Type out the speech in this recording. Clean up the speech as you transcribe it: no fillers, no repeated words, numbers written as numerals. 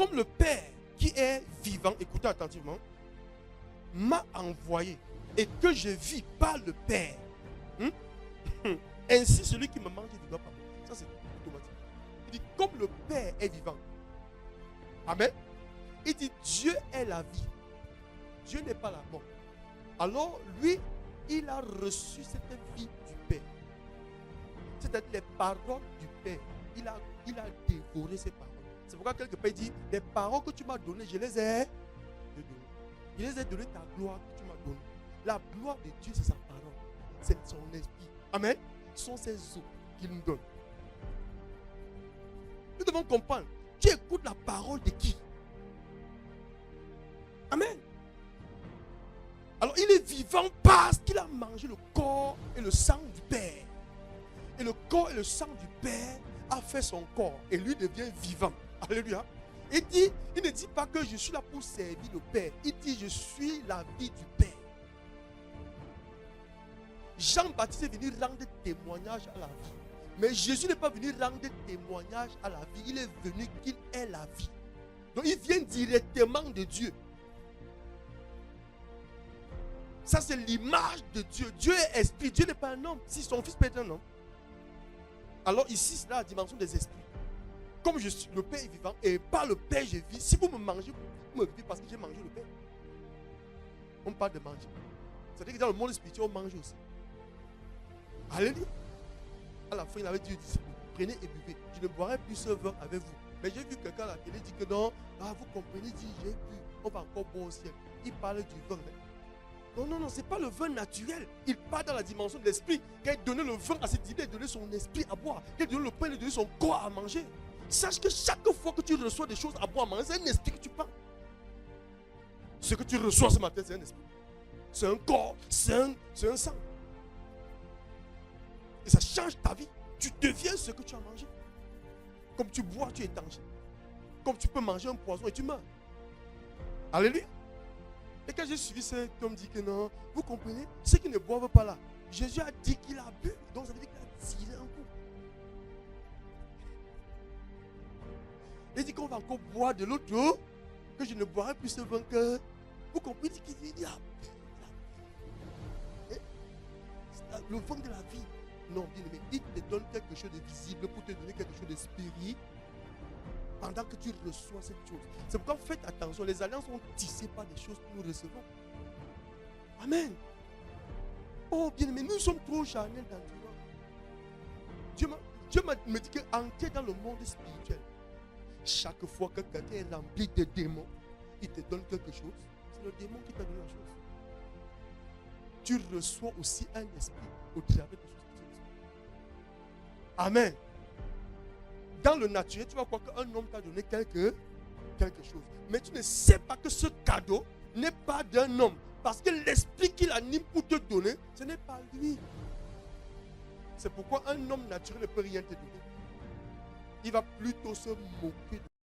comme le Père qui est vivant, écoutez attentivement, m'a envoyé et que je vis par le Père. Ainsi, celui qui me mange vivra par moi. Ça, c'est automatique. Il dit, comme le Père est vivant. Amen. Il dit, Dieu est la vie. Dieu n'est pas la mort. Alors, lui, il a reçu cette vie du Père. C'est-à-dire les paroles du Père. Il a dévoré ces paroles. C'est pourquoi quelque part il dit, les paroles que tu m'as données, je les ai données. Je les ai données ta gloire que tu m'as donnée. La gloire de Dieu, c'est sa parole. C'est son esprit. Amen. Ce sont ses eaux qu'il nous donne. Nous devons comprendre. Tu écoutes la parole de qui? Amen. Alors il est vivant parce qu'il a mangé le corps et le sang du Père. Et le corps et le sang du Père a fait son corps. Et lui devient vivant. Alléluia. Il ne dit pas que je suis là pour servir le Père. Il dit je suis la vie du Père. Jean-Baptiste est venu rendre témoignage à la vie. Mais Jésus n'est pas venu rendre témoignage à la vie. Il est venu qu'il est la vie. Donc il vient directement de Dieu. Ça c'est l'image de Dieu. Dieu est esprit. Dieu n'est pas un homme. Si son fils peut être un homme. Alors ici c'est la dimension des esprits. Comme je suis, le Père est vivant et par le Père je vis. Si vous me mangez, vous me vivez parce que j'ai mangé le Père. On parle de manger. C'est-à-dire que dans le monde spirituel, on mange aussi. Alléluia. À la fin, il avait dit aux disciples, prenez et buvez. Je ne boirai plus ce vin avec vous. Mais j'ai vu quelqu'un à la télé dire que non, vous comprenez, dit j'ai bu, on va encore boire au ciel. Il parle du vin. Non, ce n'est pas le vin naturel. Il part dans la dimension de l'esprit. Quand il donnait le vin à cette idée, il donnait son esprit à boire. Quand il donnait le pain, il donnait son corps à manger. Sache que chaque fois que tu reçois des choses à boire, à manger, c'est un esprit que tu prends. Ce que tu reçois ce matin, c'est un esprit. C'est un corps, c'est un sang. Et ça change ta vie. Tu deviens ce que tu as mangé. Comme tu bois, tu es étanché. Comme tu peux manger un poison et tu meurs. Alléluia. Et quand j'ai suivi cet homme dit que non, vous comprenez, ceux qui ne boivent pas là, Jésus a dit qu'il a bu. Donc ça veut dire qu'il a tiré un coup. Il dit qu'on va encore boire de l'autre eau, que je ne boirai plus ce vin que. Vous comprenez qu'il dit a bu. Le vin de la vie. Non, bien aimé, il te donne quelque chose de visible pour te donner quelque chose de spirituel pendant que tu reçois cette chose. C'est pourquoi faites attention, les alliances sont tissées par des choses que nous recevons. Amen. Oh, bien aimé, nous sommes trop charnels dans le monde. Dieu me dit qu'entrer dans le monde spirituel, chaque fois que quelqu'un est rempli de démons, il te donne quelque chose. C'est le démon qui t'a donné la chose. Tu reçois aussi un esprit au travers de choses. Amen. Dans le naturel, tu vas croire qu'un homme t'a donné quelque chose. Mais tu ne sais pas que ce cadeau n'est pas d'un homme. Parce que l'esprit qu'il anime pour te donner, ce n'est pas lui. C'est pourquoi un homme naturel ne peut rien te donner. Il va plutôt se moquer de